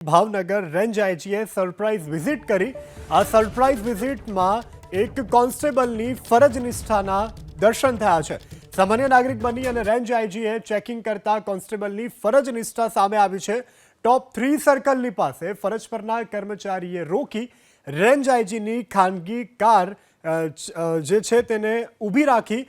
Bhavnagar range આઈજીએ surprise visit કરી. આ સરપ્રાઇઝ વિઝિટમાં એક કોન્સ્ટેબલની ફરજ નિષ્ઠાના દર્શન થયા છે. સામાન્ય નાગરિક બની અને રેન્જ આઈજીએ ચેકિંગ કરતા કોન્સ્ટેબલની ફરજ નિષ્ઠા સામે આવી છે. ટોપ 3 સર્કલની પાસે ફરજ પરના કર્મચારીએ રોકી રેન્જ આઈજીની ખાનગી કાર જે છે તેને ઊભી રાખી.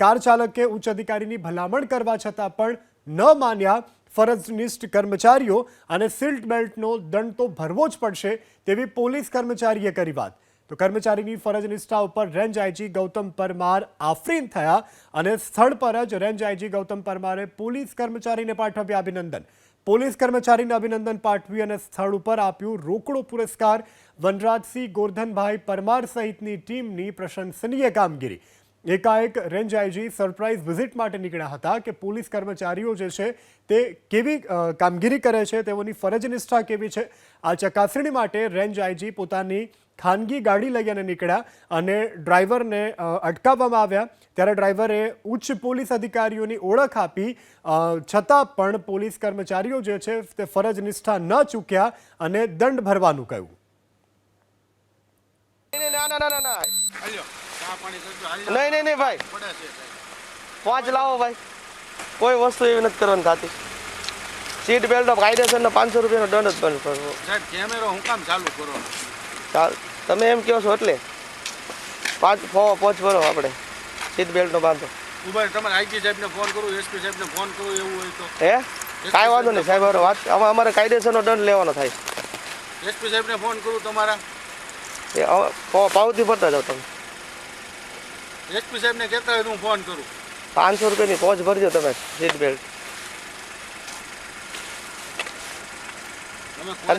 કાર ચાલકે ઉચ્ચ અધિકારીની ભલામણ કરવા છતાં પણ ન માન્યા. ફરજનિષ્ઠ કર્મચારીઓ અને સીટ બેલ્ટનો દંડ તો ભરવો જ પડશે તેવી પોલીસ કર્મચારીએ કરી વાત. તો કર્મચારીની ફરજ નિષ્ઠા ઉપર રેન્જ આઈજી ગૌતમ પરમાર આફરીન થયા અને સ્થળ પર જ રેન્જ આઈજી ગૌતમ પરમારે પોલીસ કર્મચારીને પાઠવ્યા અભિનંદન. પોલીસ કર્મચારીને અભિનંદન પાઠવી અને સ્થળ ઉપર આપ્યું રોકડો પુરસ્કાર. વનરાજસિંહ ગોરધનભાઈ પરમાર સહિતની ટીમની પ્રશંસનીય કામગીરી. એકાએક રેન્જ આઈજી સરપ્રાઇઝ વિઝિટ માટે નીકળ્યા હતા કે પોલીસ કર્મચારીઓ જે છે તે કેવી કામગીરી કરે છે, તેઓની ફરજ નિષ્ઠા કેવી છે. આ ચકાસણી માટે રેન્જ આઈજી પોતાની ખાનગી ગાડી લઈ અને નીકળ્યા અને ડ્રાઈવરને અટકાવવામાં આવ્યા. ત્યારે ડ્રાઈવરે ઉચ્ચ પોલીસ અધિકારીઓની ઓળખ આપી છતાં પણ પોલીસ કર્મચારીઓ જે છે તે ફરજ નિષ્ઠા ન ચૂક્યા અને દંડ ભરવાનું કહ્યું. નહીં ભાઈ 5 લાવો ભાઈ, કોઈ વસ્તુ એવી નથી કરવાની થતી. સીટ બેલ્ટ કાયદેસર ને 500 રૂપિયાનો દંડ જ બંધ કરવો. સાહેબ કેમેરો હું કામ ચાલુ કરો? તમે એમ કહો છો એટલે 5 ભરો આપણે સીટ બેલ્ટનો બાંધો. ઉભા તમારે આઈજી સાહેબને ફોન કરું, એસપી સાહેબને ફોન કરું એવું હોય તો? હે કાંઈ વાંધો નહીં સાહેબ, વાત અમારે કાયદેસરનો દંડ લેવાનો થાય. એસપી સાહેબને ફોન કરું તમારા? પાવતી ભરતા જાઓ તમે. એસપી સાહેબને કહેતા હોય તો હું ફોન કરું. 500 રૂપિયાની પહોંચ ભરજો તમે સીટ બેલ્ટ.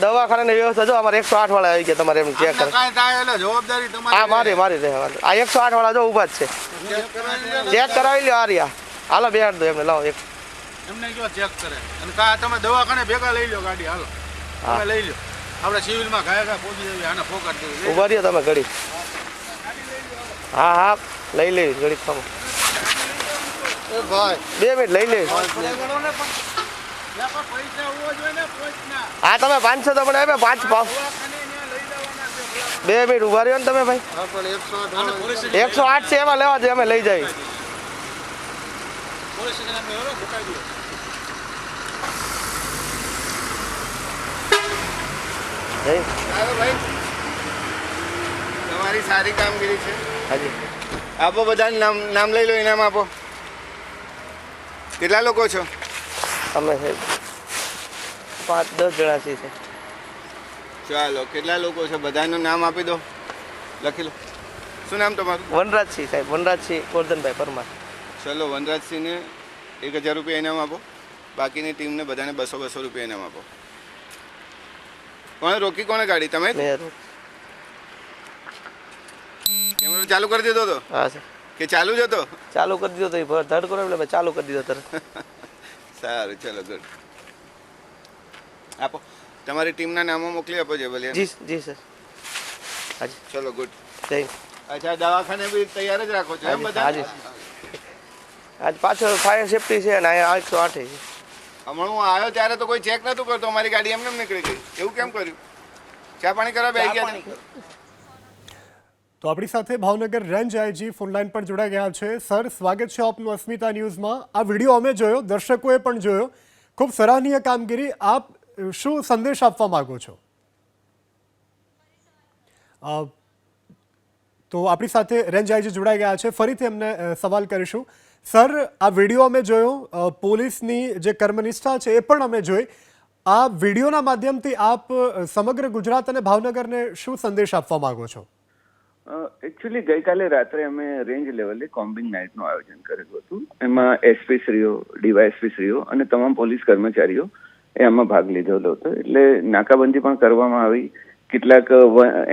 દવાખાનાની વ્યવસ્થા જો અમારે 108 વાળા આવી ગયા, તમારે એમ ચેક કરે. કાંઈ થાય એટલે જવાબદારી તમારી. હા મારી રહે. આ 108 વાળા જો ઊભા જ છે, ચેક કરાવી લ્યો. આ રહ્યા હાલો બેહાડ દો એમને. લાવો એક એમને જો ચેક કરે અને કા તમે દવાખાને ભેગા લઈ લો ગાડી. હાલો તમે લઈ લો, આપણે સિવિલમાં ઘાયા પહોંચી જઈએ. આને ફોકટ દેવી. ઊભા રહ્યો તમે ઘડી. હા લઈ લે ઘડી ખામો. ભાઈ 2 મિનિટ લઈ લે. હા તમે 500 તો પણ આવે 5 પાવ. 2 મિનિટ ઊભા રહ્યો ને તમે ભાઈ. 108 છે એમાં લેવા જોઈએ, અમે લઈ જાય. તમારી સારી કામગીરી છે. હાજી આપો બધાને નામ લઈ લો, ઇનામ આપો. કેટલા લોકો છો? અમે સાહેબ 5-10 જણા છીએ. ચાલો કેટલા લોકો છે બધાનું નામ આપી દો, લખી લો. શું નામ તમારું? વનરાજસિંહ સાહેબ, વનરાજસિંહ ગોરધનભાઈ પરમાર. ચલો વનરાજસિંહને 1000 રૂપિયા ઇનામ આપો. બાકીની ટીમને બધાને 200 રૂપિયા ઇનામ આપો. કોણે રોકી? કોણે ગાડી? તમે? કેમેરો ચાલુ કરી દીધો તો? હા સર. કે ચાલુ જ હતો? ચાલુ કરી દીધો તો ધડ કરો એટલે ચાલુ કરી દીધો તરત. સારું ચલો ગુડ. આપો તમારી ટીમના નામો મોકલી આપો છે ભલે. જી સર. હાજી ચલો ગુડ. જય. અચ્છા દવાખાને બી તૈયાર જ રાખો છો એમ બધા? હાજી. આજ પાછળ ફાયર સેફટી છે અને અહીંયા 108 છે. હમણાં હું આવ્યો ત્યારે તો કોઈ ચેક નતું કરતો, અમારી ગાડી એમને નીકળી ગઈ. એવું કેમ કર્યું? ચા પાણી કરવા બેસી ગયા? તો આપણી સાથે ભાવનગર રેન્જ આઈજી ફોનલાઈન પર જોડાઈ ગયા છે. સર સ્વાગત છે આપનું અસ્મિતા ન્યૂઝમાં. આ વિડીયો અમે જોયો, દર્શકોએ પણ જોયો. ખૂબ સરાહનીય કામગીરી. આપ શું સંદેશ આપવા માંગો છો? તો આપણી સાથે રેન્જ આઈજી જોડાઈ ગયા છે, ફરીથી એમને સવાલ કરીશું. સર આ વિડીયો અમે જોયો, પોલીસની જે કર્મનિષ્ઠા છે એ પણ અમે જોઈ. આ વિડીયોના માધ્યમથી આપ સમગ્ર ગુજરાત અને ભાવનગરને શું સંદેશ આપવા માંગો છો? એકચ્યુઅલી ગઈકાલે રાત્રે અમે રેન્જ લેવલે કોમ્બિંગ નાઇટનું આયોજન કરેલું હતું. એમાં એસપી શ્રીઓ, ડીવાયએસપી શ્રીઓ અને તમામ પોલીસ કર્મચારીઓ એ આમાં ભાગ લીધેલો હતો. એટલે નાકાબંધી પણ કરવામાં આવી. કેટલાક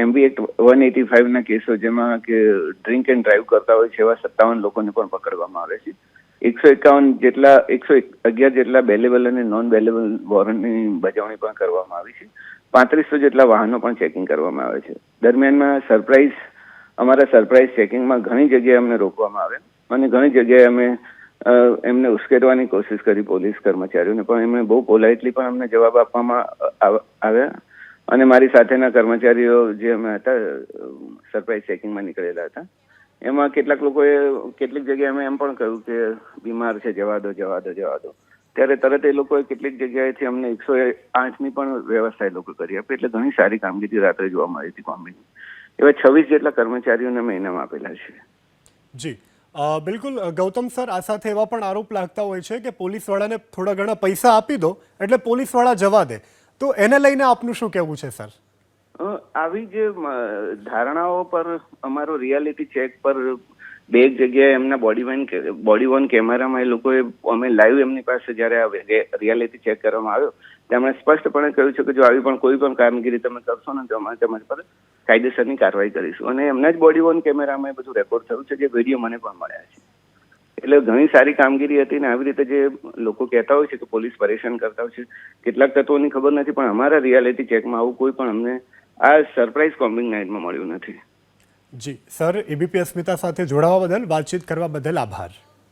એમબી એક્ટ 185 ના કેસો, જેમાં કે ડ્રિંક એન્ડ ડ્રાઈવ કરતા હોય છે એવા 57 લોકોને પણ પકડવામાં આવે છે. 151 જેટલા 111 જેટલા બેલેબલ અને નોન બેલેબલ વોરંટની બજાવણી પણ કરવામાં આવી છે. 3500 જેટલા વાહનો પણ ચેકિંગ કરવામાં આવે છે. દરમિયાનમાં અમારા સરપ્રાઇઝ ચેકિંગમાં ઘણી જગ્યાએ અમને રોકવામાં આવે અને ઘણી જગ્યાએ અમે એમને ઉશ્કેરવાની કોશિશ કરી પોલીસ કર્મચારીઓને, પણ એમણે બહુ પોલાઇટલી પણ અમને જવાબ આપવામાં આવ્યા. અને મારી સાથેના કર્મચારીઓ જે અમે હતા સરપ્રાઇઝ ચેકિંગમાં નીકળેલા હતા, એમાં કેટલાક લોકોએ કેટલીક જગ્યાએ અમે એમ પણ કહ્યું કે બીમાર છે, જવા દો. ત્યારે તરત એ લોકોએ કેટલીક જગ્યાએથી અમને 108ની પણ વ્યવસ્થા એ લોકો કરી આપી. એટલે ઘણી સારી કામગીરી રાત્રે જોવા મળી હતી કોમ્બિંગ. એવા 26 જેટલા કર્મચારીઓને અમે ઇનામ આપેલા છે. જી બિલકુલ ગૌતમ સર, આ સાથે એવા પણ આરોપ લાગતા હોય છે કે પોલીસવાળાને થોડા ઘણા પૈસા આપી દો એટલે પોલીસવાળા જવા દે, તો એને લઈને આપનું શું કહેવું છે સર? આવી જે ધારણાઓ પર અમારો રિયાલિટી ચેક પર બે એક જગ્યાએ એમના બોડી વોર્ન કેમેરામાં એ લોકોએ અમે લાઈવ એમની પાસે જ્યારે રિયાલિટી ચેક કરવામાં આવ્યો તેમણે સ્પષ્ટપણે કહ્યું છે કે જો આવી પણ કોઈ પણ કામગીરી તમે કરશો ને તો અમે તમારી પર કાયદેસરની કાર્યવાહી કરીશું. અને એમના જ બોડી વોર્ન કેમેરામાં એ બધું રેકોર્ડ થયું છે, જે વિડીયો મને પણ મળ્યા છે. એટલે ઘણી સારી કામગીરી હતી. ને આવી રીતે જે લોકો કહેતા હોય છે કે પોલીસ પરેશાન કરતા હોય છે, કેટલાક તત્વોની ખબર નથી, પણ અમારા રિયાલિટી ચેકમાં આવું કોઈ પણ અમને આ સરપ્રાઇઝ કોમ્બિંગ નાઇટમાં મળ્યું નથી. જી સર, એબીપી અસ્મિતા સાથે જોડાવા બદલ, વાતચીત કરવા બદલ આભાર.